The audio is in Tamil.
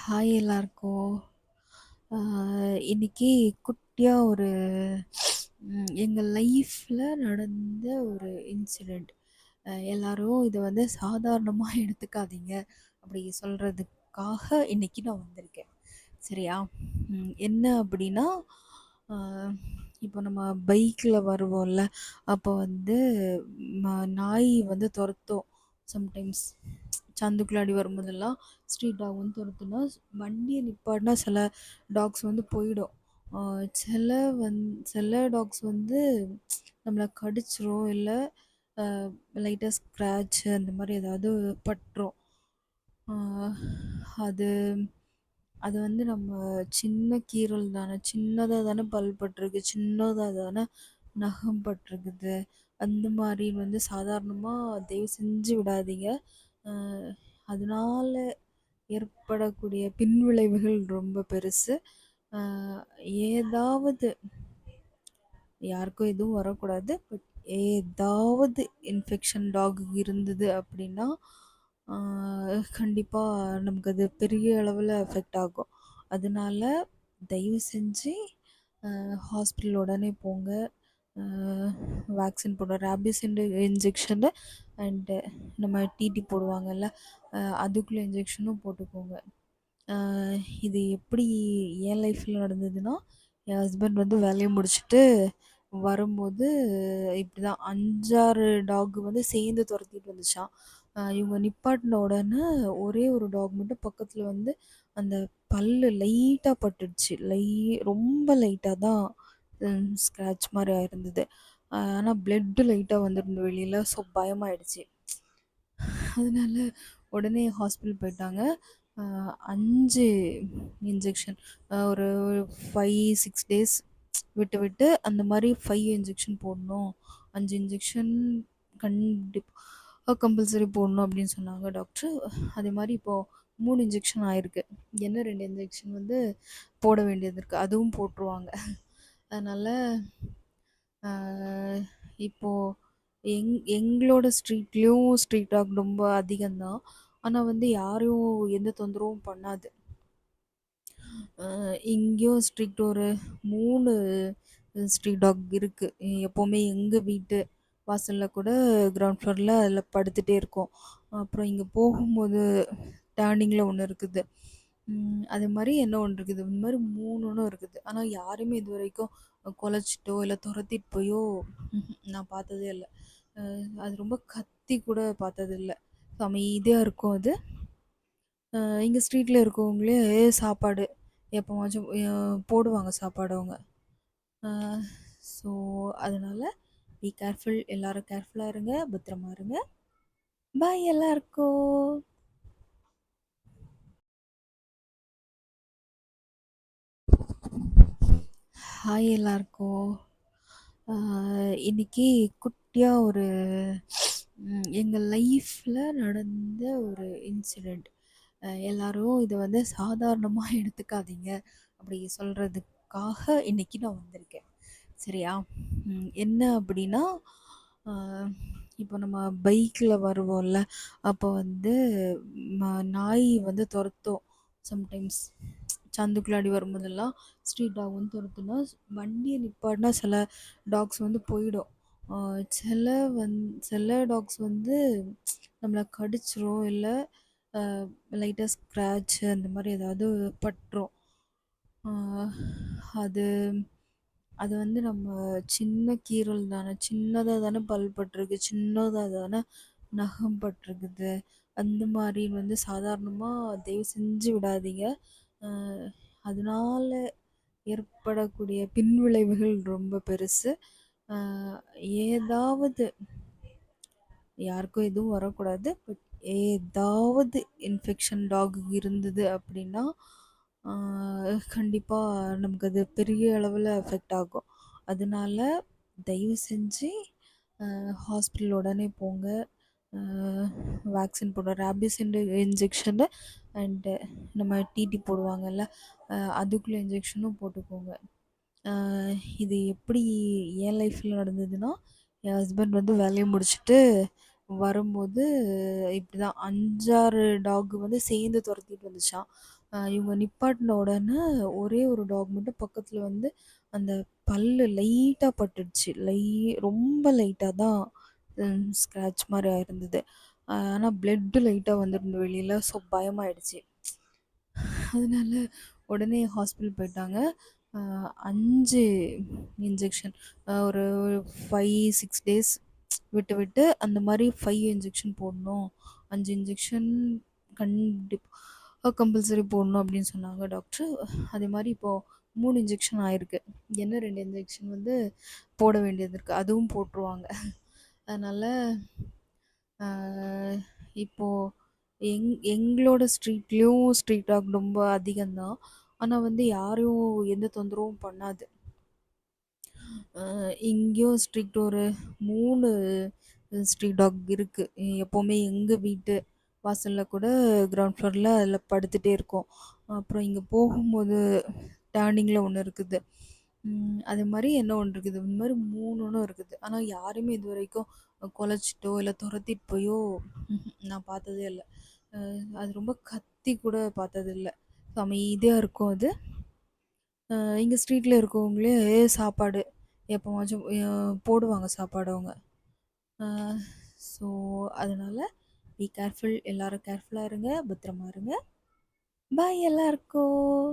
ஹாய் எல்லாருக்கும். இன்னைக்கு குட்டியா ஒரு எங்கள் லைஃப்பில் நடந்த ஒரு இன்சிடெண்ட். எல்லாரும் இதை வந்து சாதாரணமாக எடுத்துக்காதீங்க அப்படி சொல்கிறதுக்காக இன்னைக்கு நான் வந்திருக்கேன். சரியா? என்ன அப்படின்னா, அஹ், இப்போ நம்ம பைக்கில் வருவோம்ல, அப்போ வந்து நாய் வந்து துரத்தும். சம்டைம்ஸ் சந்துக்குள்ளாடி வரும்போதெல்லாம் ஸ்ட்ரீட் டாக் வந்து துரத்துனா, வண்டியை நிப்பாட்டினா சில டாக்ஸ் வந்து போயிடும். சில சில டாக்ஸ் வந்து நம்மளை கடிச்சிரும், இல்லை லைட்டாக ஸ்க்ராட்ச் அந்த மாதிரி ஏதாவது பட்டுரும். ஆஹ் அது அது வந்து நம்ம சின்ன கீறல் தானே, சின்னதாக தானே பல் பட்டிருக்கு, சின்னதாக தானே நகம் பட்டிருக்குது. அந்த மாதிரி வந்து சாதாரணமாக தயவு செஞ்சு விடாதீங்க. ஆஹ் அதனால ஏற்படக்கூடிய பின்விளைவுகள் ரொம்ப பெருசு. ஆஹ் ஏதாவது யாருக்கும் எதுவும் வரக்கூடாது. பட் ஏதாவது இன்ஃபெக்ஷன் டாக் இருந்தது அப்படின்னா கண்டிப்பாக நமக்கு அது பெரிய அளவில் எஃபெக்ட் ஆகும். அதனால தயவு செஞ்சு ஹாஸ்பிட்டல் உடனே போங்க. வேக்சின் போட ரேபிஸ் இன்ஜெக்ஷனு அண்டு நம்ம டிடி போடுவாங்கல்ல, அதுக்குள்ளே இன்ஜெக்ஷனும் போட்டுக்கோங்க. இது எப்படி என் லைஃப்பில் நடந்ததுன்னா, என் ஹஸ்பண்ட் வந்து வேலையை முடிச்சுட்டு வரும்போது இப்படி தான் 5-6 டாக் வந்து சேர்ந்து துரத்திட்டு வந்துச்சான். இவங்க நிப்பாட்டின உடனே ஒரே ஒரு டாக் மட்டும் பக்கத்தில் வந்து அந்த பல்லு லைட்டாக பட்டுடுச்சு. ரொம்ப லைட்டாக தான் ஸ்க்ராட்ச் மாதிரி ஆயிருந்தது. ஆனால் பிளட்டு லைட்டாக வந்துருந்து வெளியில். ஸோ பயமாயிடுச்சு. அதனால உடனே ஹாஸ்பிட்டல் போயிட்டாங்க. 5 இன்ஜெக்ஷன், ஒரு 5-6 டேஸ் விட்டு விட்டு அந்த மாதிரி 5 இன்ஜெக்ஷன் போடணும். 5 இன்ஜெக்ஷன் கண்டிப்பாக கம்பல்சரி போடணும் அப்படின்னு சொன்னாங்க டாக்டர். அதே மாதிரி இப்போது 3 இன்ஜெக்ஷன் ஆயிருக்கு. என்ன 2 இன்ஜெக்ஷன் வந்து போட வேண்டியது இருக்குது, அதுவும் போட்டுருவாங்க. அதனால் இப்போது எங்களோட ஸ்ட்ரீட்லேயும் ஸ்ட்ரீட் டாக் ரொம்ப அதிகம்தான். ஆனால் வந்து யாரையும் எந்த தொந்தரவும் பண்ணாது. இங்கேயும் ஸ்ட்ரீட் ஒரு 3 ஸ்ட்ரீட் டாக் இருக்குது. எப்போவுமே எங்கள் வீட்டு வாசலில் கூட கிரவுண்ட் ஃப்ளோரில் அதில் படுத்துகிட்டே இருக்கும். அப்புறம் இங்கே போகும்போது டேர்னிங்கில் ஒன்று இருக்குது. அது மாதிரி என்ன ஒன்று இருக்குது, இந்த மாதிரி 3 இருக்குது. ஆனால் யாருமே இது வரைக்கும் குலைச்சிட்டோ இல்லை துரத்திட்டு போயோ நான் பார்த்ததே இல்லை. அது ரொம்ப கத்தி கூட பார்த்தது இல்லை. அமைதியாக இருக்கும் அது. இங்கே ஸ்ட்ரீட்டில் இருக்கவங்களே சாப்பாடு எப்போவாச்சும் போடுவாங்க சாப்பாடு அவங்க. ஸோ அதனால் பி கேர்ஃபுல். எல்லோரும் கேர்ஃபுல்லாக இருங்க, பத்திரமா இருங்க. பாய் எல்லாருக்கும். ஹாய் எல்லாருக்கும். இன்னைக்கு குட்டியாக ஒரு எங்கள் லைஃப்பில் நடந்த ஒரு இன்சிடெண்ட். எல்லாரும் இதை வந்து சாதாரணமாக எடுத்துக்காதீங்க அப்படி சொல்கிறதுக்காக இன்னைக்கு நான் வந்திருக்கேன். சரியா? என்ன அப்படின்னா, இப்போ நம்ம பைக்கில் வருவோம்ல, அப்போ வந்து நாய் வந்து துரத்தும். சம்டைம்ஸ் சந்துக்குள்ளாடி வரும்போதெல்லாம் ஸ்ட்ரீட் டாக் வந்து துரத்துனா, வண்டியை நிப்பாட்டினா சில டாக்ஸ் வந்து போயிடும். சில சில டாக்ஸ் வந்து நம்மளை கடிச்சிரும், இல்லை லைட்டாக ஸ்க்ராட்ச் அந்த மாதிரி ஏதாவது பட்டுரும். அது அது வந்து நம்ம சின்ன கீறல் தானே, சின்னதாக தானே பல் பட்டிருக்கு, சின்னதாக தானே நகம் பட்டிருக்குது. அந்த மாதிரி வந்து சாதாரணமாக தயவு செஞ்சு விடாதீங்க. அதனால ஏற்படக்கூடிய பின்விளைவுகள் ரொம்ப பெருசு. ஏதாவது யாருக்கும் எதுவும் வரக்கூடாது. பட் ஏதாவது இன்ஃபெக்ஷன் டாக் இருந்தது அப்படின்னா கண்டிப்பாக நமக்கு அது பெரிய அளவில் எஃபெக்ட் ஆகும். அதனால தயவு செஞ்சு ஹாஸ்பிட்டல் உடனே போங்க. வேக்சின் போட ரேபிஸ் இன்ஜெக்ஷனு அண்டு நம்ம டிடி போடுவாங்கல்ல, அதுக்குள்ளே இன்ஜெக்ஷனும் போட்டுக்கோங்க. இது எப்படி என் லைஃப்பில் நடந்ததுன்னா, என் ஹஸ்பண்ட் வந்து வேலையை முடிச்சுட்டு வரும்போது இப்படி தான் 5-6 டாக் வந்து சேர்ந்து துரத்திட்டு வந்துச்சான். இவங்க நிப்பாட்டின உடனே ஒரே ஒரு டாக் மட்டும் பக்கத்துல வந்து அந்த பல்லு லைட்டா பட்டுடுச்சு. ரொம்ப லைட்டா தான் ஸ்க்ராட்ச் மாரி ஆயிருந்தது. ஆனா பிளட் லைட்டா வந்துருந்து வெளியில. ஸோ பயமாயிடுச்சு. அதனால உடனே ஹாஸ்பிட்டல் போயிட்டாங்க. 5 இன்ஜெக்ஷன் ஒரு 5, 6 டேஸ் விட்டு விட்டு அந்த மாரி 5 இன்ஜெக்ஷன் போடணும். 5 இன்ஜெக்ஷன் கண்டிப்பா கம்பல்சரி போடணும் அப்படின்னு சொன்னாங்க டாக்டர். அதே மாரி இப்போ 3 இன்ஜெக்ஷன் ஆயிருக்கு. இன்னும் 2 இன்ஜெக்ஷன் வந்து போட வேண்டியது இருக்கு. அதுவும் போட்டுருவாங்க. அதனால அ இப்போ எங்களோட ஸ்ட்ரீட்லயும் ஸ்ட்ரீட் டாக் ரொம்ப அதிகம் தான். ஆனா வந்து யாரையும் எந்த தொந்தரவும் பண்ணாது. இங்கேயும் ஸ்ட்ரீட் ஒரு 3 ஸ்ட்ரீட் டாக் இருக்கு. எப்பவுமே எங்க வீட்டு வாசல்ல கூட கிரவுண்ட் ஃப்ளோர்ல அதில படுத்துட்டே இருக்கும். அப்புறம் இங்க போகும்போது டர்னிங்ல ஒண்ணு இருக்குது. அது மாரி என்ன ஒண்ணு இருக்குது. இந்த மாரி 3 இருக்குது. ஆனா யாரையுமே இதுவரைக்கும் கொலைச்சிட்டோ, இல்ல தொரத்திட்டு போயோ நான் பார்த்ததே இல்ல. அது ரொம்ப கத்தி கூட பார்த்ததில்ல. அமைதியா இருக்கும் அது. அ எங்க ஸ்ட்ரீட்ல இருக்கவங்களே சாப்பாடு எப்பவாச்சும் போடுவாங்க சாப்பாடு அவங்க. அ ஸோ அதனால பி கேர்ஃபுல். எல்லாரும் கேர்ஃபுல்லா இருங்க. பத்திரமா இருங்க. பாய் எல்லாருக்கும்.